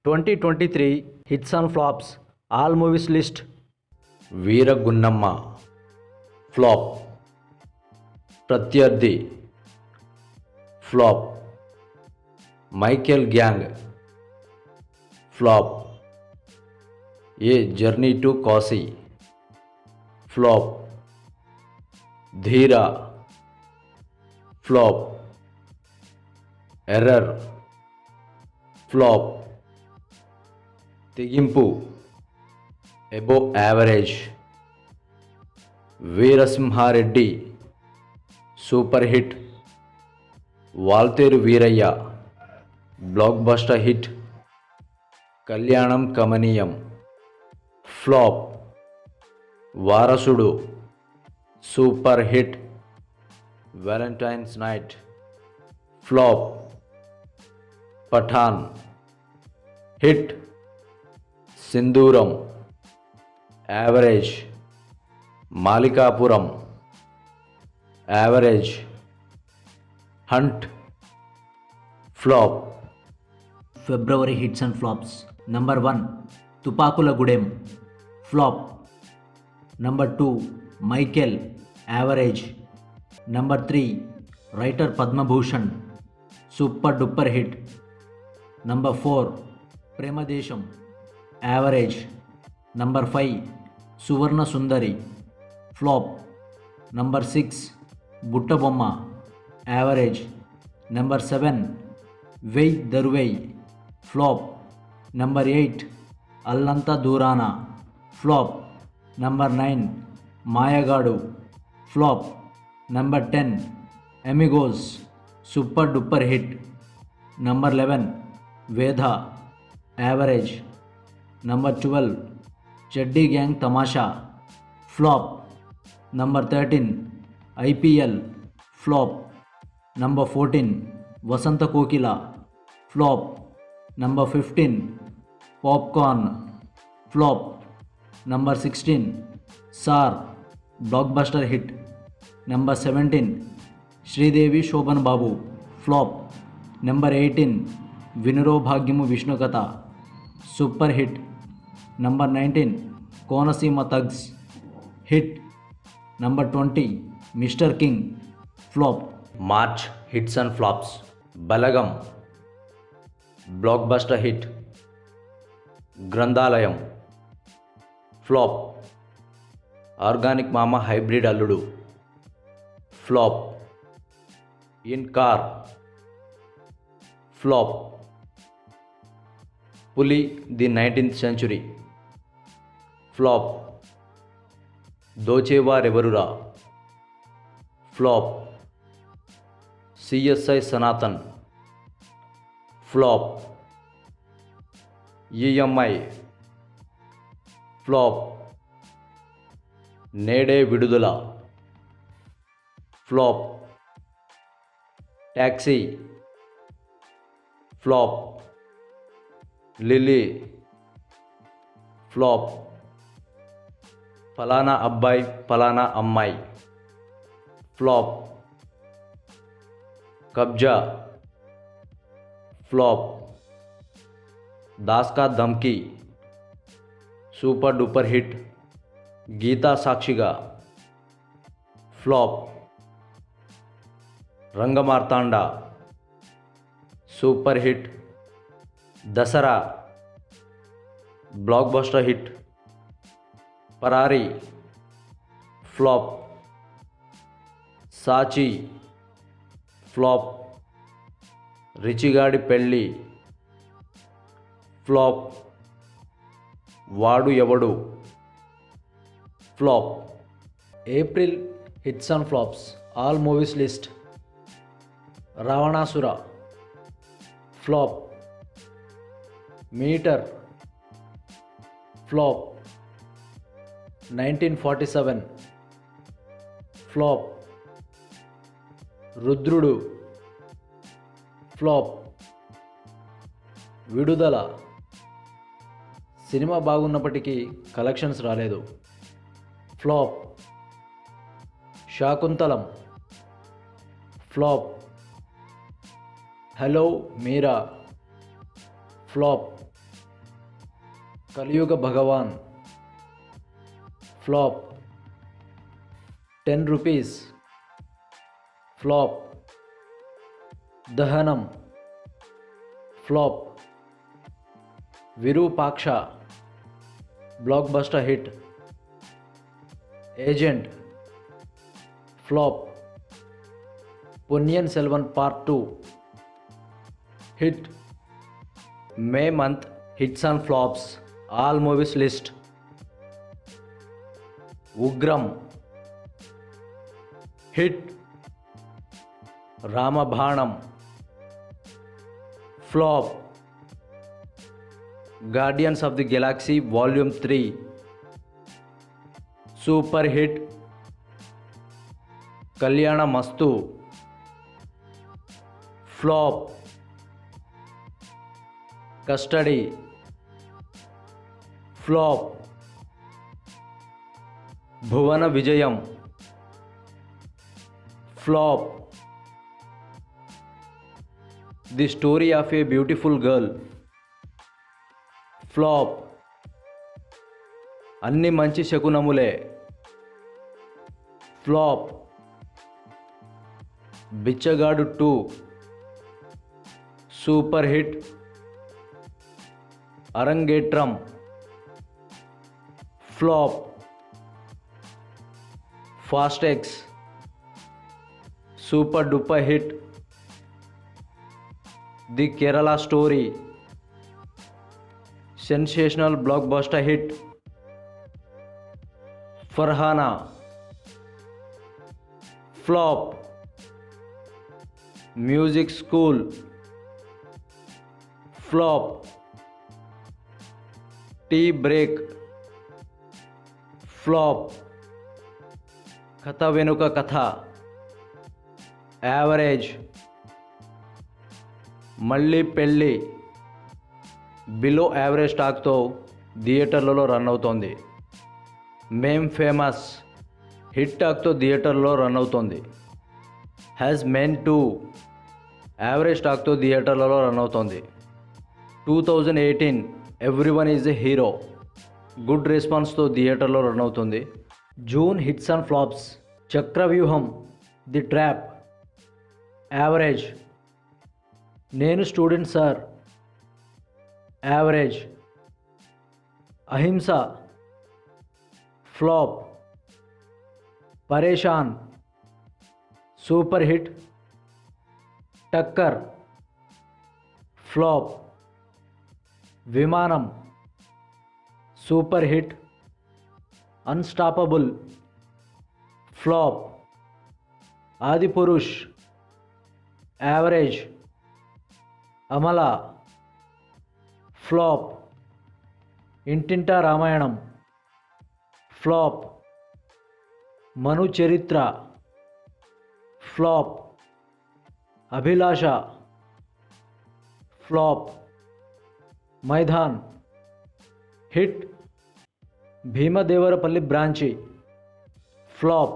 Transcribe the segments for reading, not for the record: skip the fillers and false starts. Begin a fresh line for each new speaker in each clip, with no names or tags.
2023 hits and flops all movies list. Veeragunnamma flop, Prathyardhi flop, Michael gang flop, a journey to Kashi flop, Dheera flop, error flop, Thegimpu above average, Veerasimhareddy super hit, Waltair Veerayya blockbuster hit, Kalyanam Kamaneeyam flop, Varasudu super hit, Valentine's night flop, Pathaan hit, Sindhooram average, Malikappuram average, hunt flop.
February hits and flops. Number 1 Tupakula Gudem flop. Number 2 Michael average. Number 3 writer Padmabhushan super duper hit. Number 4 Premadesam average. Number 5 Suvarna Sundari flop. Number 6 Buttabomma average. Number 7 Vey Daruvey flop. Number 8 Allantha Doorana flop. Number 9 Mayagadu flop. Number 10 Amigos super duper hit. Number 11 Veda average. Number 12 Cheddi gang Tamasha flop. Number 13 IPL flop. Number 14 Vasantha Kokila flop. Number 15 popcorn flop. Number 16 sir blockbuster hit. Number 17 Sridevi Shoban Babu flop. Number 18 Vinaro భాగ్యము విష్ణుకథ super hit. Number 19 Konaseema thugs hit. Number 20 mister king flop.
March hits and flops. Balagam blockbuster hit, Granthalayam flop, organic Mama hybrid Alludu flop, in car flop, Puli the 19th century flop, Dochevarevarura flop, CSI Sanatan flop, EMI flop, Nede Vidudala flop, taxi flop, Lilly flop, Falana Abbayi Falana Ammayi flop, Kabzaa flop, Das Ka Dhamki super duper hit, Geetha Sakshiga flop, Rangamarthanda super hit, Dasara block buster hit, Parari flop, Sachi flop, Richigadi Pelli flop, Vaadu Evadu flop. April hits and flops all movies list. Ravanasura flop, meter flop, 1947 flop, Rudrudu flop, Vidudala cinema బాగున్నప్పటికీ collections రాలేదు flop, Shaakuntalam flop, hello Meera flop, Kaliyuga Bhagavan flop. 10 rupees flop. Dahanam flop. Virupaksha blockbuster hit. Agent flop. Ponniyin Selvan part 2 hit. May month hits and flops all movies list. Ugram hit. Ramabanam flop. Guardians of the galaxy volume 3 super hit. Kalyana Masthu flop. Custody flop. Bhuvana Vijayam flop. The story of a beautiful girl flop. Anni Manchi Sakunamule flop. Bichagadu 2 super hit. Arangetram flop. Fast X super duper hit. The Kerala story sensational blockbuster hit. Farhana flop. Music school flop. Tea break flop. Katha Venuka కథ average. మళ్ళీ పెళ్ళి below average టాక్తో థియేటర్లలో run అవుతోంది. మేం famous hit టాక్తో థియేటర్లో run అవుతోంది. Has men 2 average టాక్తో థియేటర్లలో run అవుతోంది. 2018 everyone is a hero good రెస్పాన్స్తో థియేటర్లో రన్ అవుతుంది. June hits and flops Chakravyuham the trap average. Nenu student sir average. Ahimsa flop. Pareshan super hit. Takkar flop. Vimanam super hit. Unstoppable flop. Adipurush average. Amala flop. Intinta Ramayanam flop. Manu Charitra flop. Abhilasha flop. Maidaan hit. Bheemadevarapalli branch flop.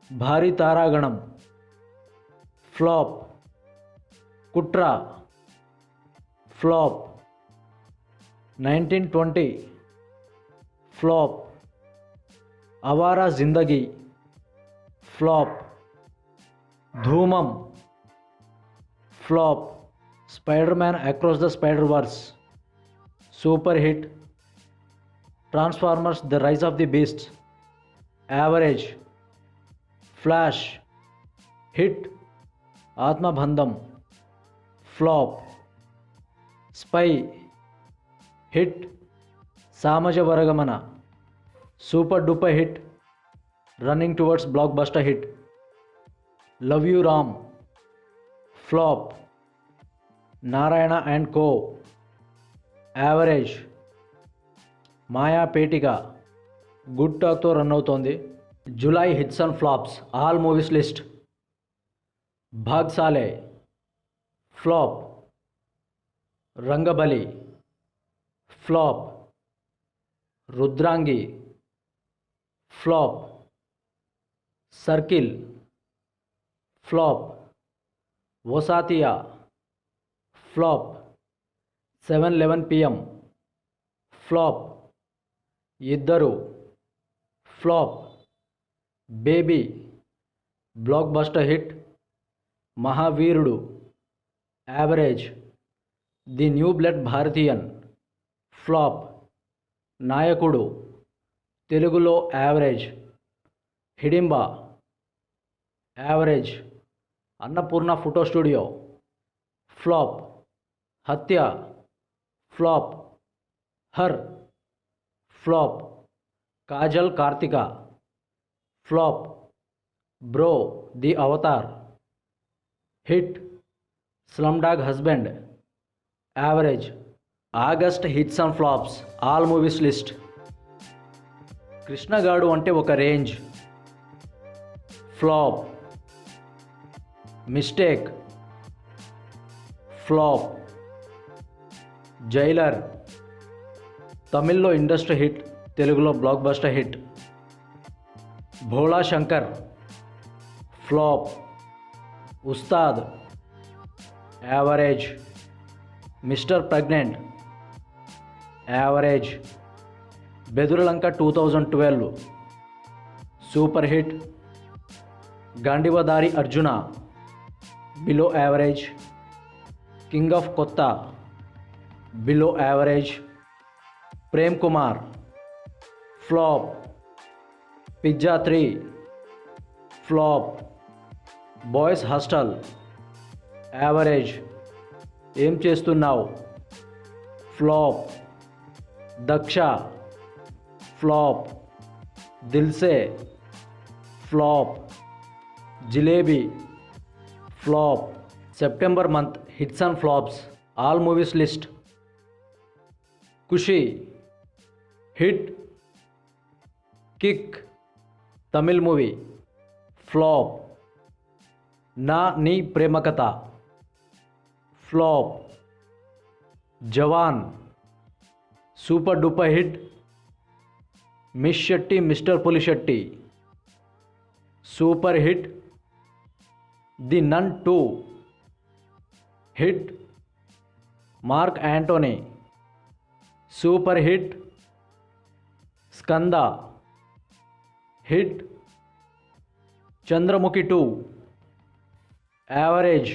Bhari Taraganam flop. Kutra flop. 1920 flop. Awara Zindagi flop. Dhoomam flop. Spider man across the spider verse super hit. Transformers the rise of the beast average. Flash hit. Athmabandham flop. Spy hit. Samajavaragamana super duper hit. Running towards blockbuster hit. Love you Ram flop. Narayana and co average. Mayapetika good టాక్తో run అవుతోంది. July hits and flops all movies list. Bhaagsaale flop. Rangabali flop. Rudrangi flop. Circle flop. Vasathiya flop. 7:11 PM flop. Iddaru flop. Baby blockbuster hit. Mahaveerudu average. The new blood Bharateeyan flop. Nayakudu తెలుగులో average. Hidimbha average. Annapurna photo studio flop. Hatya flop. Her flop. Kajal Karthika flop. Bro the Avatar hit. Slum dog husband average. August hits and flops all movies list. Krishnagadu అంటే ఒక range flop. Mistake flop. Jailer తమిళ్లో industry hit, తెలుగులో blockbuster hit. Bhola Shankar flop. Ustaad average. Mister pregnant average. Bedurulanka 2012 super hit. Gandeevadhari Arjuna below average. King of Kotha below average. Prem Kumar flop. Pizza 3 flop. Boys hostel average. Em Chesthunnav flop. Daksha flop. Dilse flop. Jilebi flop. September month hits and flops all movies list. Kushi hit. Kick Tamil movie flop. Naa Nee Prema Katha flop. Jawan super duper hit. Miss Shetty mister Polishetty super hit. The nun 2 hit. Mark Antony super hit. Skanda hit. Chandramukhi 2 average.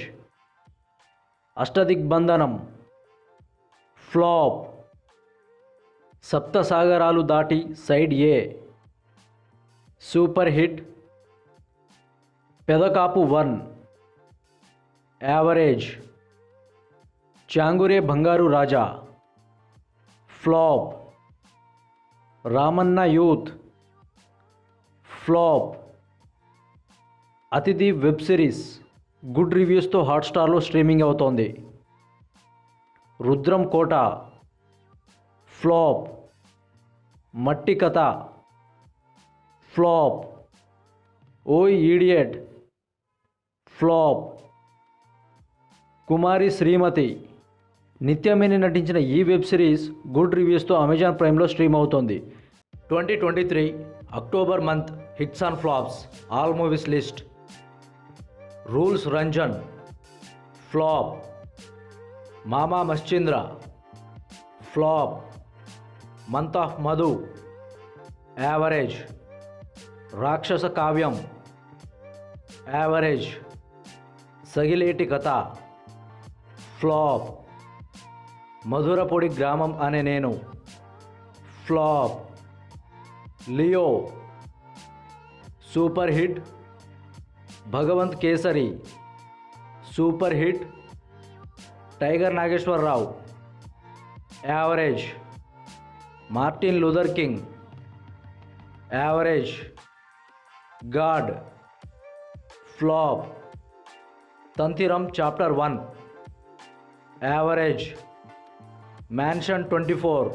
Ashtadigbandhanam flop. Saptasagaralu Dhaati side A super hit. Pedakapu 1 average. చాంగురే బంగారు రాజా flop. Ramanna youth flop. అతిథి web series good రివ్యూస్తో హాట్స్టార్లో streaming అవుతోంది. రుద్రం కోట flop. మట్టి కథ flop. ఓయ్ idiot flop. కుమారి శ్రీమతి నిత్యమేని నటించిన ఈ web series good రివ్యూస్తో Amazon ప్రైమ్లో స్ట్రీమ్ అవుతోంది. 2023 October month hits and flops all movies list. Rules Ranjan flop. Mama Mashchindra flop. Month of Madhu average. Rakshasa Kavyam average. Sagileti కథ flop. మధురపొడి Gramam Ane Nenu flop. Leo super hit. Bhagavanth Kesari super hit. Tiger Nageswara Rao average. Martin Luther King average. God flop. Tantiram chapter 1 average. Mansion 24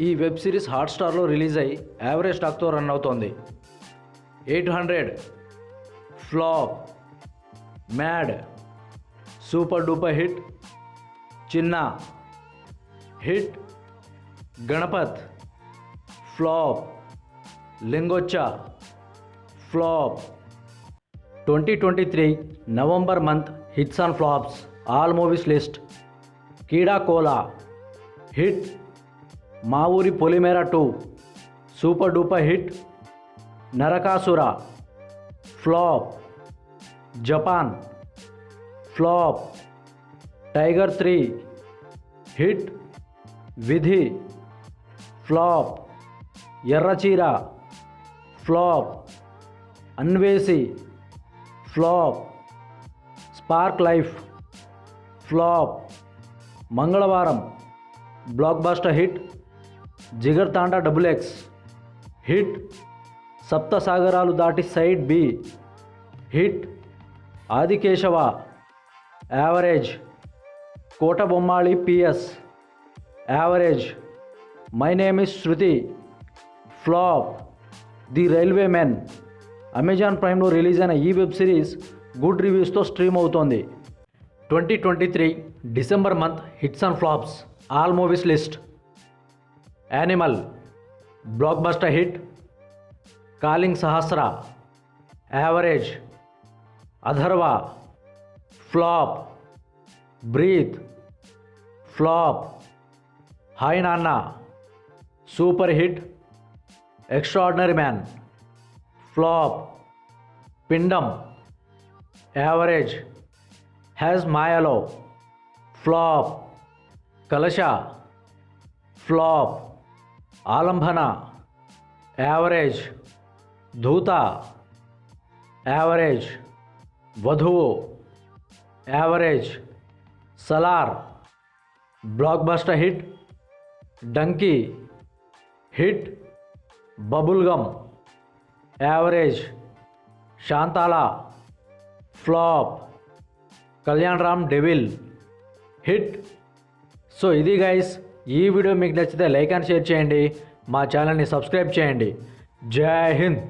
ఈ web series హాట్స్టార్లో release అయ్యి average టాక్తో run అవుతోంది. 800 flop. Mad super duper hit. Chinna hit. Ganapath flop. Lingoccha flop. 2023 November month hits and flops all movies list. Keedaa Cola hit. Maa Oori Polimera 2 super duper hit. Narakasura flop. Japan flop. Tiger 3 hit. Vidhi flop. Errachira flop. Anvesi flop. Spark life flop. Mangalavaaram blockbuster hit. Jigar Thanda XX hit. Sapta Sagaralu Dhaati side B hit. Aadikeshava average. Kota Bommali PS average. My name is Shruti flop. The railway men Amazon ప్రైమ్లో release అయిన ఈ web series good రివ్యూస్తో stream అవుతోంది. 2023 December month hits and flops all movies list. Animal blockbuster hit. Calling Sahasra average. Atharva flop. Breathe flop. Hi Nanna super hit. Extraordinary man flop. Pindam average. హ్యాజ్ మాయాలో flop. Kalasha flop. Aalambana average. Dhootha average. Vadhuvu average. Salaar blockbuster hit. Dunki hit. Bubblegum average. Santhala flop. Kalyan Ram devil hit. So ఇది guys, ఈ video మీకు నచ్చితే like and share చేయండి, మా ఛానల్ని subscribe చేయండి. జై హింద్.